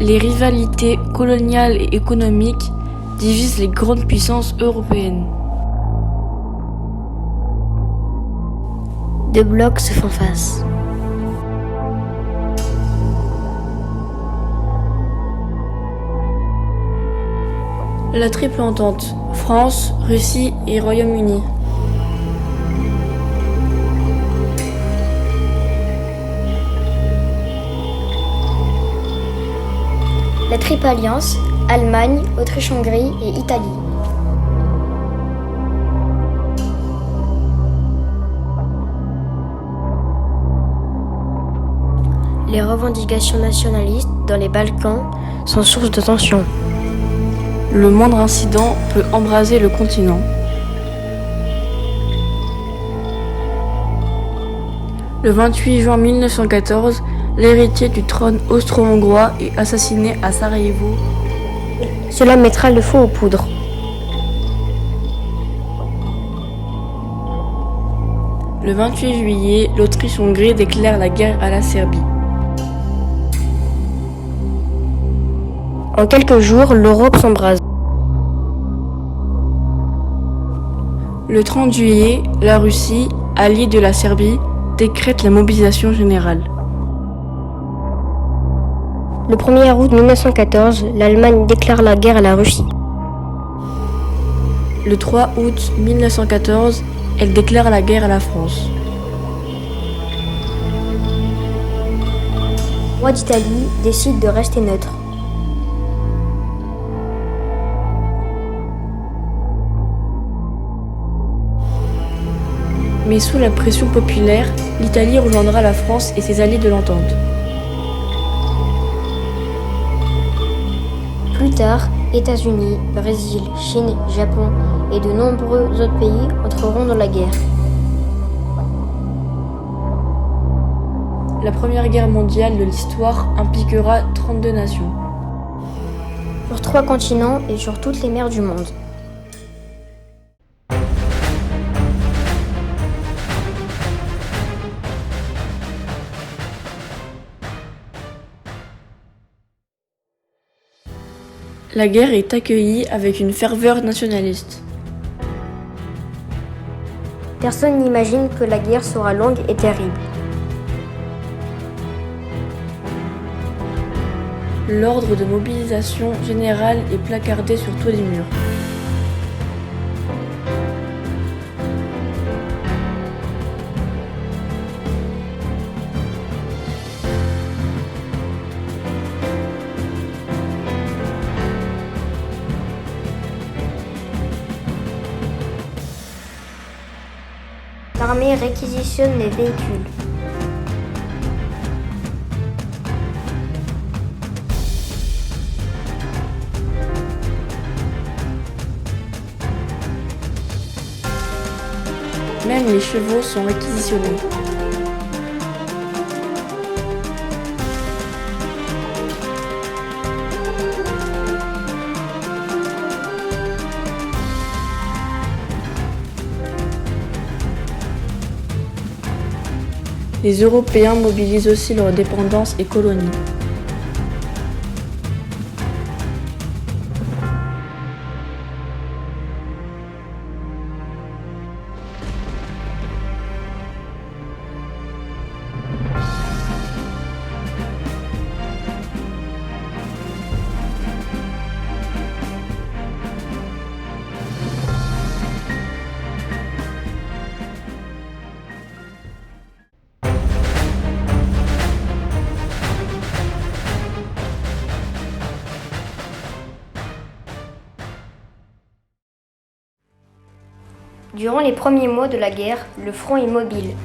Les rivalités coloniales et économiques divisent les grandes puissances européennes. Deux blocs se font face. La triple entente, France, Russie et Royaume-Uni. La triple alliance, Allemagne, Autriche-Hongrie et Italie. Les revendications nationalistes dans les Balkans sont source de tensions. Le moindre incident peut embraser le continent. Le 28 juin 1914, l'héritier du trône austro-hongrois est assassiné à Sarajevo. Cela mettra le feu aux poudres. Le 28 juillet, l'Autriche-Hongrie déclare la guerre à la Serbie. En quelques jours, l'Europe s'embrase. Le 30 juillet, la Russie, alliée de la Serbie, décrète la mobilisation générale. Le 1er août 1914, l'Allemagne déclare la guerre à la Russie. Le 3 août 1914, elle déclare la guerre à la France. Le roi d'Italie décide de rester neutre. Mais sous la pression populaire, l'Italie rejoindra la France et ses alliés de l'entente. Plus tard, États-Unis, Brésil, Chine, Japon et de nombreux autres pays entreront dans la guerre. La première guerre mondiale de l'histoire impliquera 32 nations. Sur 3 continents et sur toutes les mers du monde. La guerre est accueillie avec une ferveur nationaliste. Personne n'imagine que la guerre sera longue et terrible. L'ordre de mobilisation générale est placardé sur tous les murs. L'armée réquisitionne les véhicules. Même les chevaux sont réquisitionnés. Les Européens mobilisent aussi leurs dépendances et colonies. Durant les premiers mois de la guerre, le front est mobile.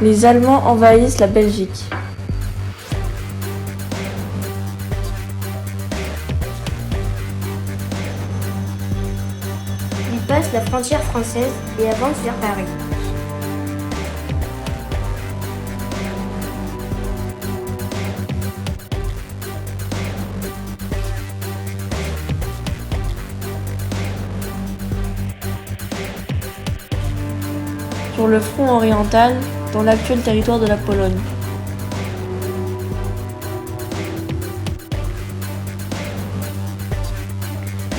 Les Allemands envahissent la Belgique. Ils passent la frontière française et avancent vers Paris. sur le front oriental, dans l'actuel territoire de la Pologne.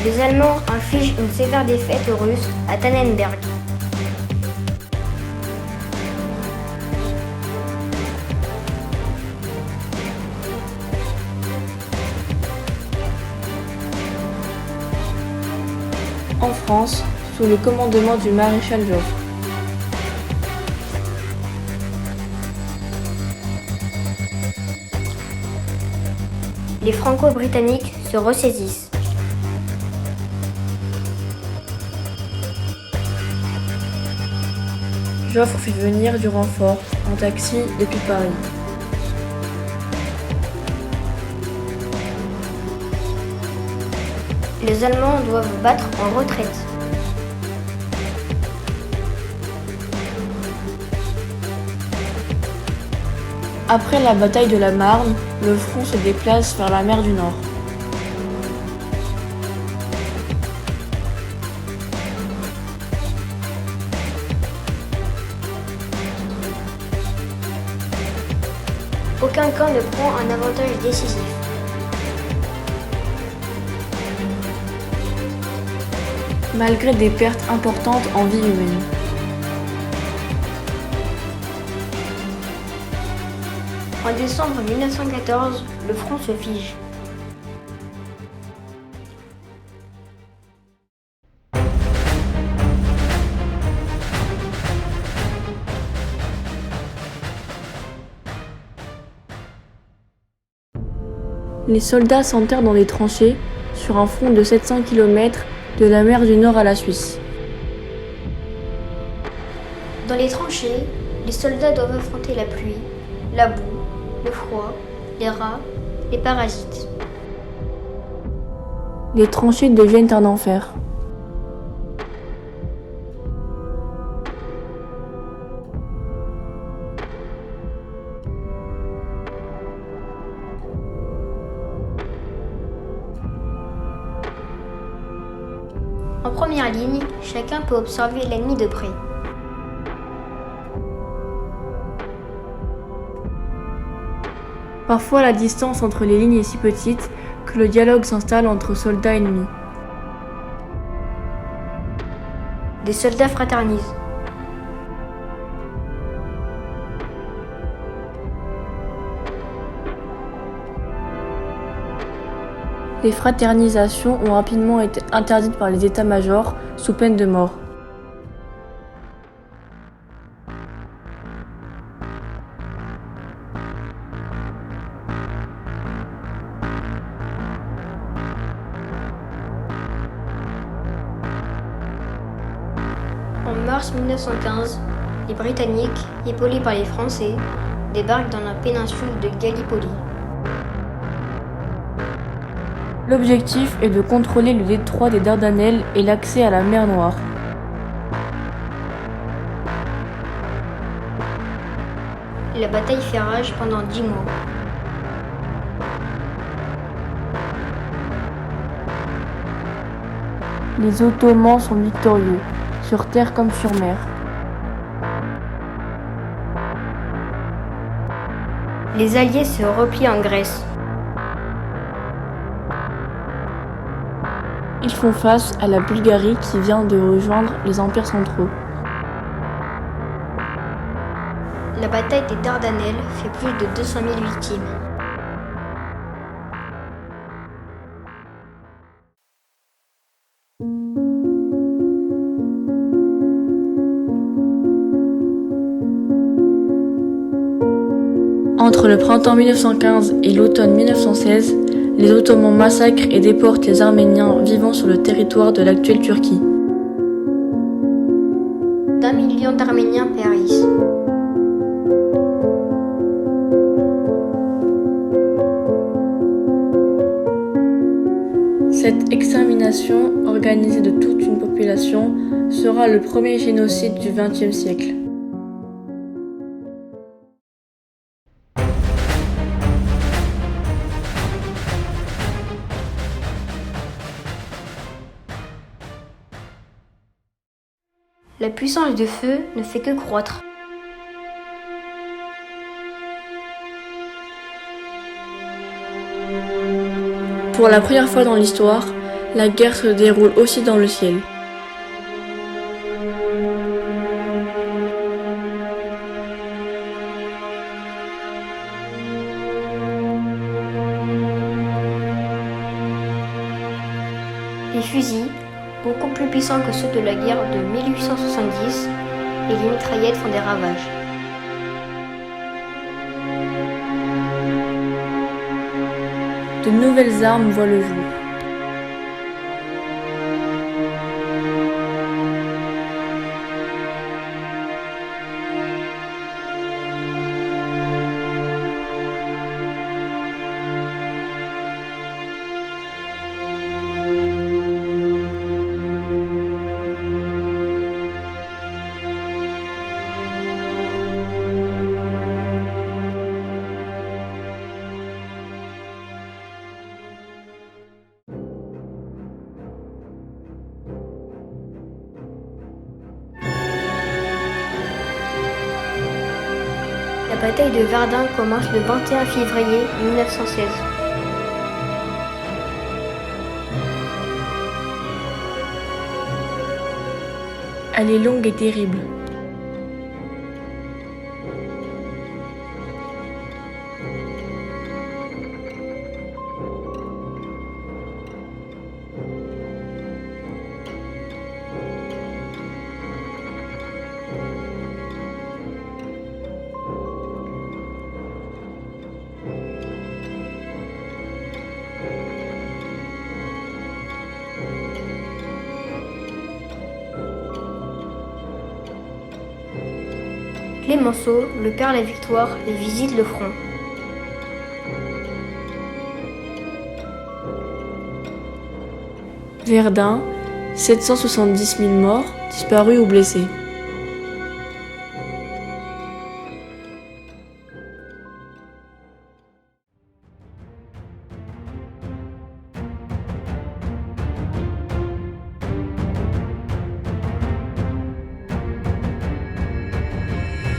Les Allemands infligent une sévère défaite aux Russes à Tannenberg. En France, sous le commandement du maréchal Joffre. Les Franco-Britanniques se ressaisissent. Joffre fait venir du renfort en taxi depuis Paris. Les Allemands doivent battre en retraite. Après la bataille de la Marne, le front se déplace vers la mer du Nord. Aucun camp ne prend un avantage décisif. Malgré des pertes importantes en vie humaine. En décembre 1914, le front se fige. Les soldats s'enterrent dans des tranchées sur un front de 700 km de la mer du Nord à la Suisse. Dans les tranchées, les soldats doivent affronter la pluie, la boue, le froid, les rats, les parasites. Les tranchées deviennent un enfer. En première ligne, chacun peut observer l'ennemi de près. Parfois, la distance entre les lignes est si petite que le dialogue s'installe entre soldats ennemis. Des soldats fraternisent. Les fraternisations ont rapidement été interdites par les états-majors sous peine de mort. En mars 1915, les Britanniques, épaulés par les Français, débarquent dans la péninsule de Gallipoli. L'objectif est de contrôler le détroit des Dardanelles et l'accès à la mer Noire. La bataille fait rage pendant 10 mois. Les Ottomans sont victorieux, sur terre comme sur mer. Les Alliés se replient en Grèce. Ils font face à la Bulgarie qui vient de rejoindre les empires centraux. La bataille des Dardanelles fait plus de 200 000 victimes. Entre le printemps 1915 et l'automne 1916, les Ottomans massacrent et déportent les Arméniens vivant sur le territoire de l'actuelle Turquie. D'1 million d'Arméniens périssent. Cette extermination, organisée de toute une population, sera le premier génocide du XXe siècle. La puissance de feu ne fait que croître. Pour la première fois dans l'histoire, la guerre se déroule aussi dans le ciel. Les fusils, beaucoup plus puissants que ceux de la guerre de 1870, et les mitraillettes font des ravages. De nouvelles armes voient le jour. La bataille de Verdun commence le 21 février 1916. Elle est longue et terrible. Clémenceau, le père de la victoire, visite le front. Verdun, 770 000 morts, disparus ou blessés.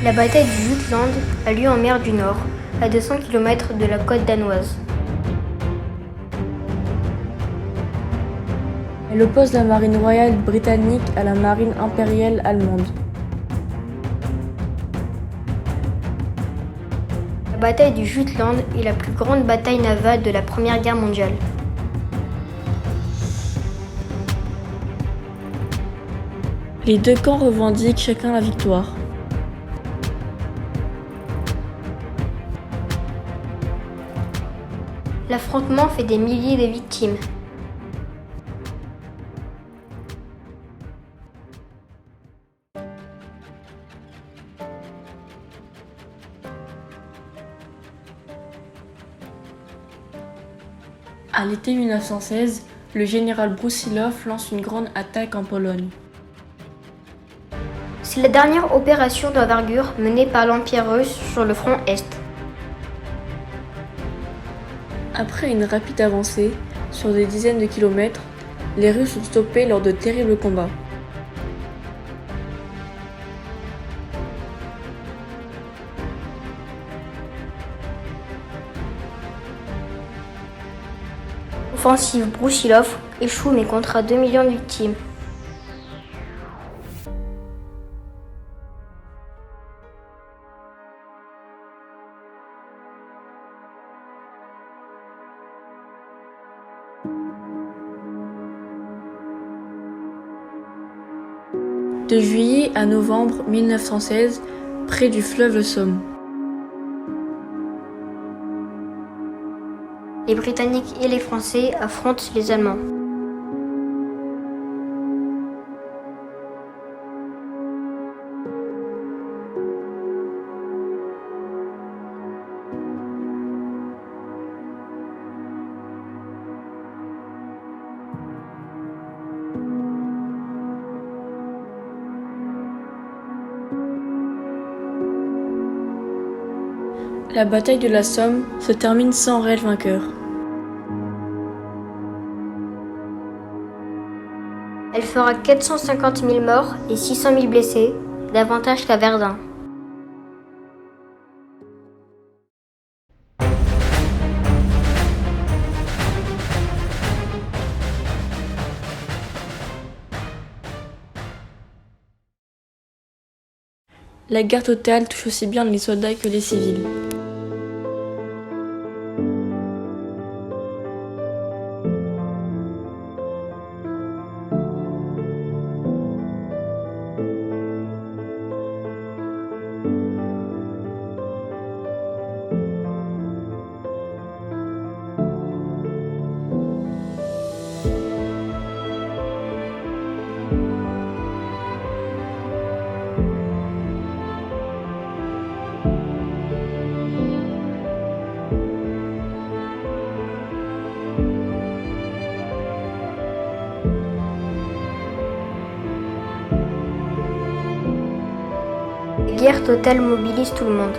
La bataille du Jutland a lieu en mer du Nord, à 200 km de la côte danoise. Elle oppose la marine royale britannique à la marine impériale allemande. La bataille du Jutland est la plus grande bataille navale de la Première Guerre mondiale. Les deux camps revendiquent chacun la victoire. L'affrontement fait des milliers de victimes. À l'été 1916, le général Brusilov lance une grande attaque en Pologne. C'est la dernière opération d'envergure menée par l'Empire russe sur le front Est. Après une rapide avancée, sur des dizaines de kilomètres, les Russes sont stoppés lors de terribles combats. L'offensive Brusilov échoue mais comptera 2 millions de victimes. De juillet à novembre 1916, près du fleuve Somme. Les Britanniques et les Français affrontent les Allemands. La bataille de la Somme se termine sans réel vainqueur. Elle fera 450 000 morts et 600 000 blessés, davantage qu'à Verdun. La guerre totale touche aussi bien les soldats que les civils. La guerre totale mobilise tout le monde.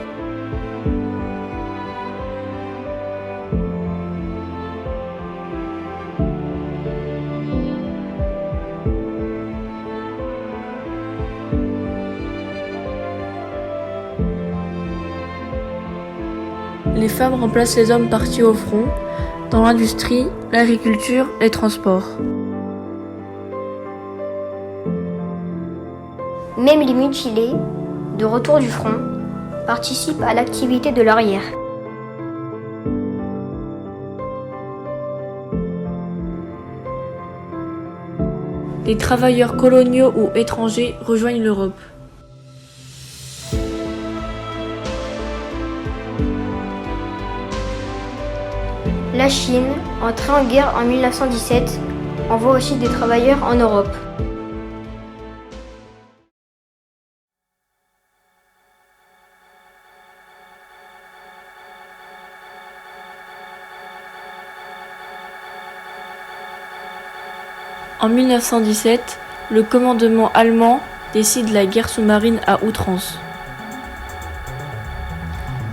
Les femmes remplacent les hommes partis au front, dans l'industrie, l'agriculture et les transports. Même les mutilés, de retour du front, participent à l'activité de l'arrière. Les travailleurs coloniaux ou étrangers rejoignent l'Europe. La Chine, entrée en guerre en 1917, envoie aussi des travailleurs en Europe. En 1917, le commandement allemand décide la guerre sous-marine à outrance.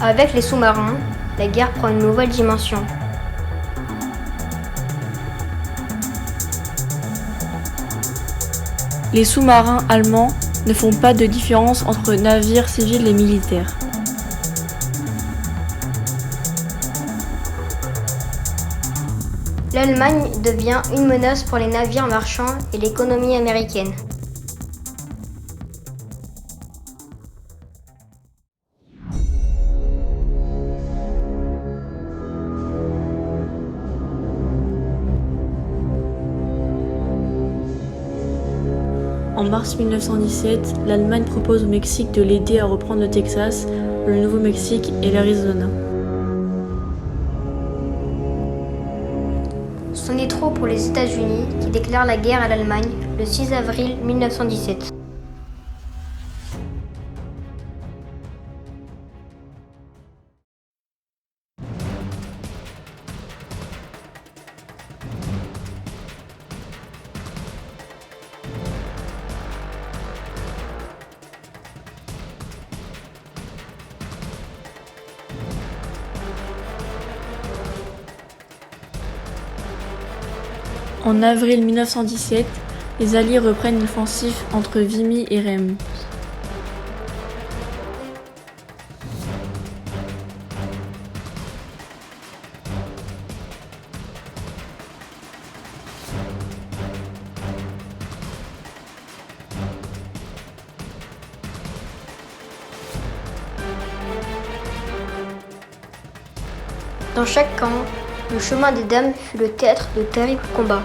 Avec les sous-marins, la guerre prend une nouvelle dimension. Les sous-marins allemands ne font pas de différence entre navires civils et militaires. L'Allemagne devient une menace pour les navires marchands et l'économie américaine. En mars 1917, l'Allemagne propose au Mexique de l'aider à reprendre le Texas, le Nouveau-Mexique et l'Arizona. C'en est trop pour les États-Unis qui déclarent la guerre à l'Allemagne le 6 avril 1917. En avril 1917, les Alliés reprennent l'offensive entre Vimy et Reims. Dans chaque camp, le chemin des dames fut le théâtre de terribles combats.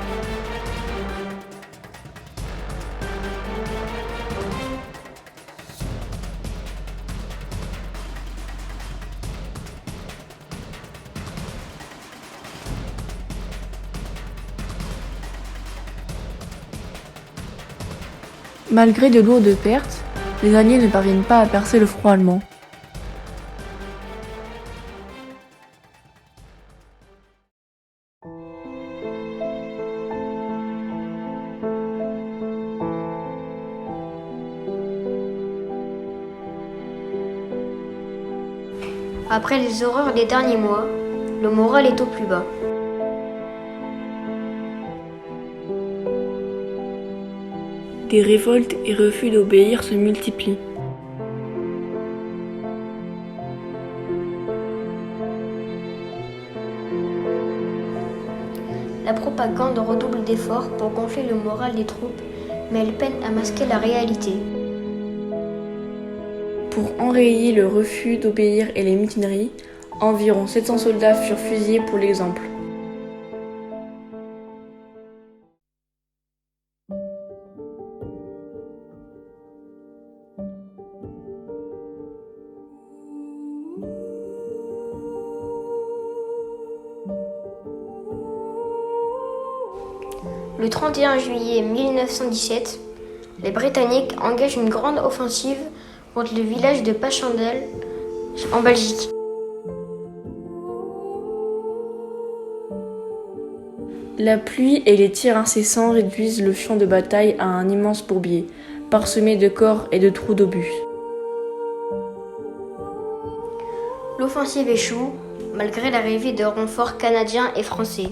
Malgré de lourdes pertes, les Alliés ne parviennent pas à percer le front allemand. Après les horreurs des derniers mois, le moral est au plus bas. Des révoltes et refus d'obéir se multiplient. La propagande redouble d'efforts pour gonfler le moral des troupes, mais elle peine à masquer la réalité. Pour enrayer le refus d'obéir et les mutineries, environ 700 soldats furent fusillés pour l'exemple. Le 31 juillet 1917, les Britanniques engagent une grande offensive contre le village de Passchendaele en Belgique. La pluie et les tirs incessants réduisent le champ de bataille à un immense bourbier, parsemé de corps et de trous d'obus. L'offensive échoue, malgré l'arrivée de renforts canadiens et français.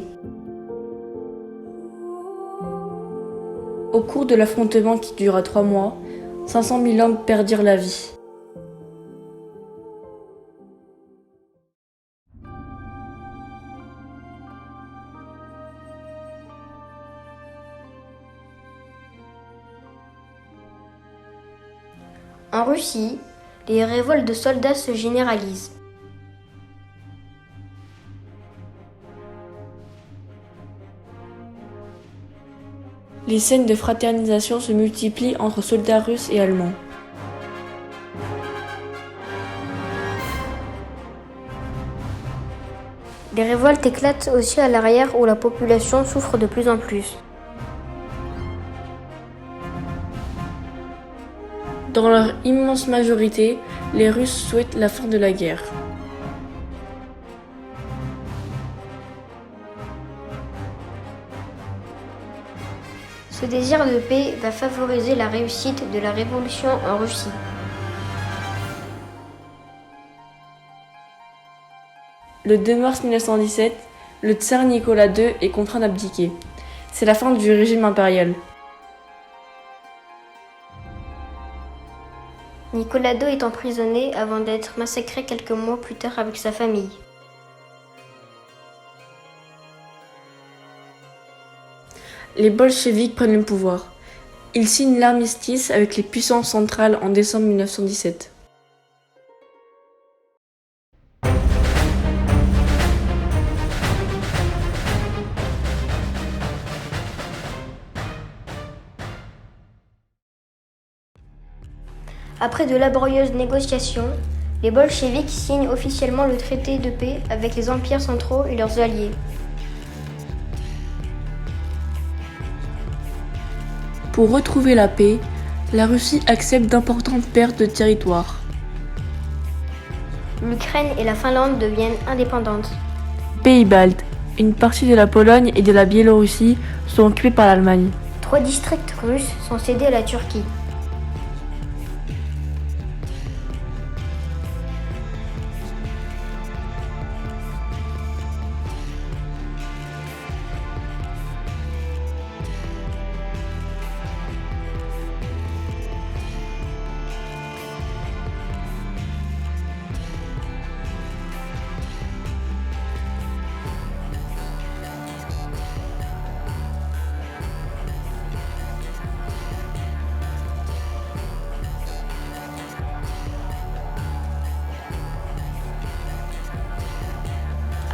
Au cours de l'affrontement qui dura 3 mois, 500 000 hommes perdirent la vie. En Russie, les révoltes de soldats se généralisent. Les scènes de fraternisation se multiplient entre soldats russes et allemands. Les révoltes éclatent aussi à l'arrière où la population souffre de plus en plus. Dans leur immense majorité, les Russes souhaitent la fin de la guerre. Ce désir de paix va favoriser la réussite de la révolution en Russie. Le 2 mars 1917, le tsar Nicolas II est contraint d'abdiquer. C'est la fin du régime impérial. Nicolas II est emprisonné avant d'être massacré quelques mois plus tard avec sa famille. Les bolcheviks prennent le pouvoir. Ils signent l'armistice avec les puissances centrales en décembre 1917. Après de laborieuses négociations, les bolcheviks signent officiellement le traité de paix avec les empires centraux et leurs alliés. Pour retrouver la paix, la Russie accepte d'importantes pertes de territoire. L'Ukraine et la Finlande deviennent indépendantes. Pays baltes, une partie de la Pologne et de la Biélorussie sont occupés par l'Allemagne. 3 districts russes sont cédés à la Turquie.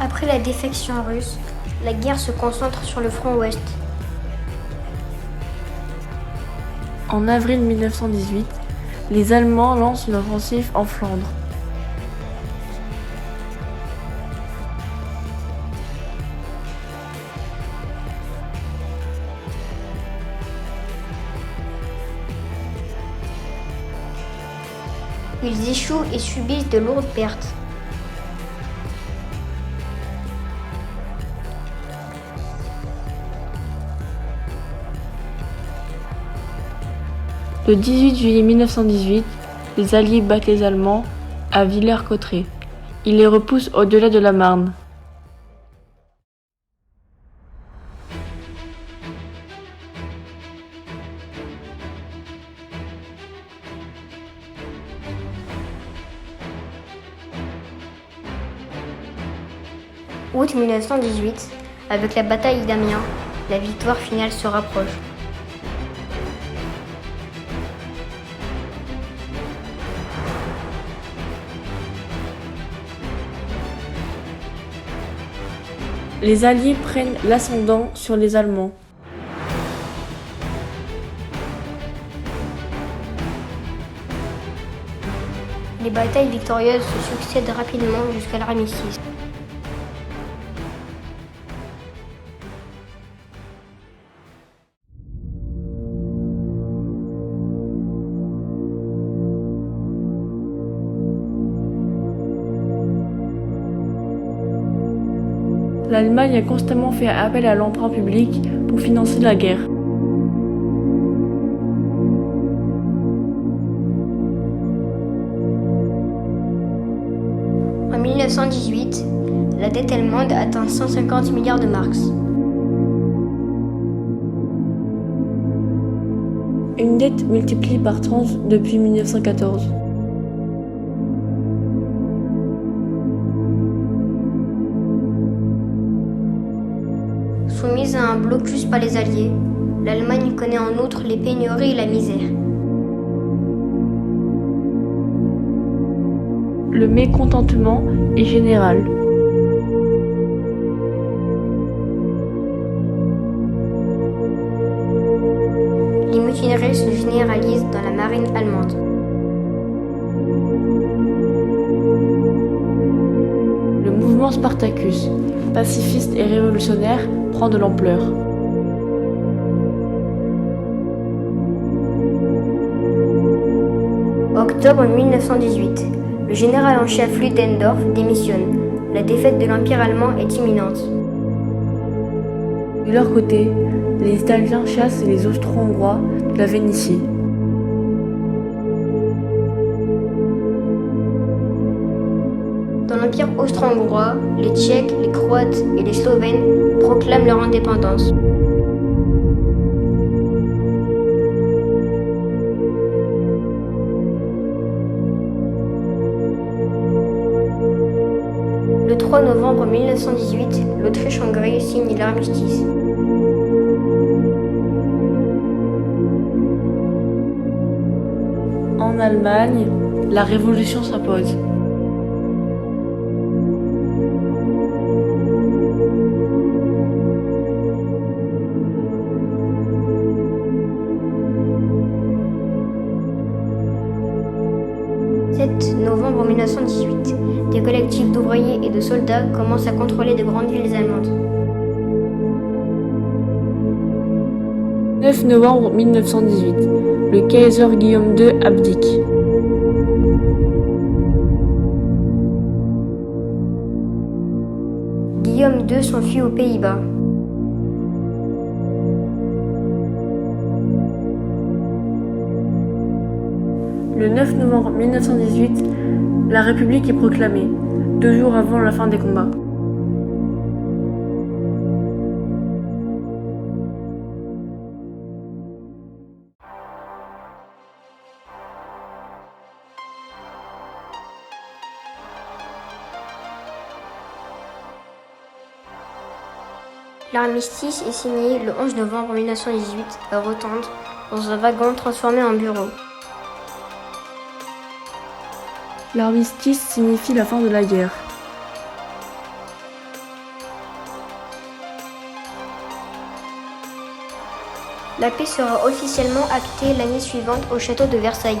Après la défection russe, la guerre se concentre sur le front ouest. En avril 1918, les Allemands lancent une offensive en Flandre. Ils échouent et subissent de lourdes pertes. Le 18 juillet 1918, les Alliés battent les Allemands à Villers-Cotterêts. Ils les repoussent au-delà de la Marne. Août 1918, avec la bataille d'Amiens, la victoire finale se rapproche. Les Alliés prennent l'ascendant sur les Allemands. Les batailles victorieuses se succèdent rapidement jusqu'à l'armistice. L'Allemagne a constamment fait appel à l'emprunt public pour financer la guerre. En 1918, la dette allemande atteint 150 milliards de marks. Une dette multipliée par 30 depuis 1914. Soumise à un blocus par les Alliés, l'Allemagne connaît en outre les pénuries et la misère. Le mécontentement est général. Les mutineries se généralisent dans la marine allemande. Le mouvement Spartacus, pacifiste et révolutionnaire, prend de l'ampleur. Octobre 1918, le général en chef Ludendorff démissionne. La défaite de l'Empire allemand est imminente. De leur côté, les Italiens chassent les Austro-Hongrois de la Vénétie. Dans l'Empire austro-hongrois, les Tchèques, les Croates et les Slovènes proclament leur indépendance. Le 3 novembre 1918, l'Autriche-Hongrie signe l'armistice. En Allemagne, la révolution s'impose. Le 7 novembre 1918, des collectifs d'ouvriers et de soldats commencent à contrôler de grandes villes allemandes. 9 novembre 1918, le Kaiser Guillaume II abdique. Guillaume II s'enfuit aux Pays-Bas. Le 9 novembre 1918, la République est proclamée, 2 jours avant la fin des combats. L'armistice est signé le 11 novembre 1918 à Rotende, dans un wagon transformé en bureau. L'armistice signifie la fin de la guerre. La paix sera officiellement actée l'année suivante au château de Versailles.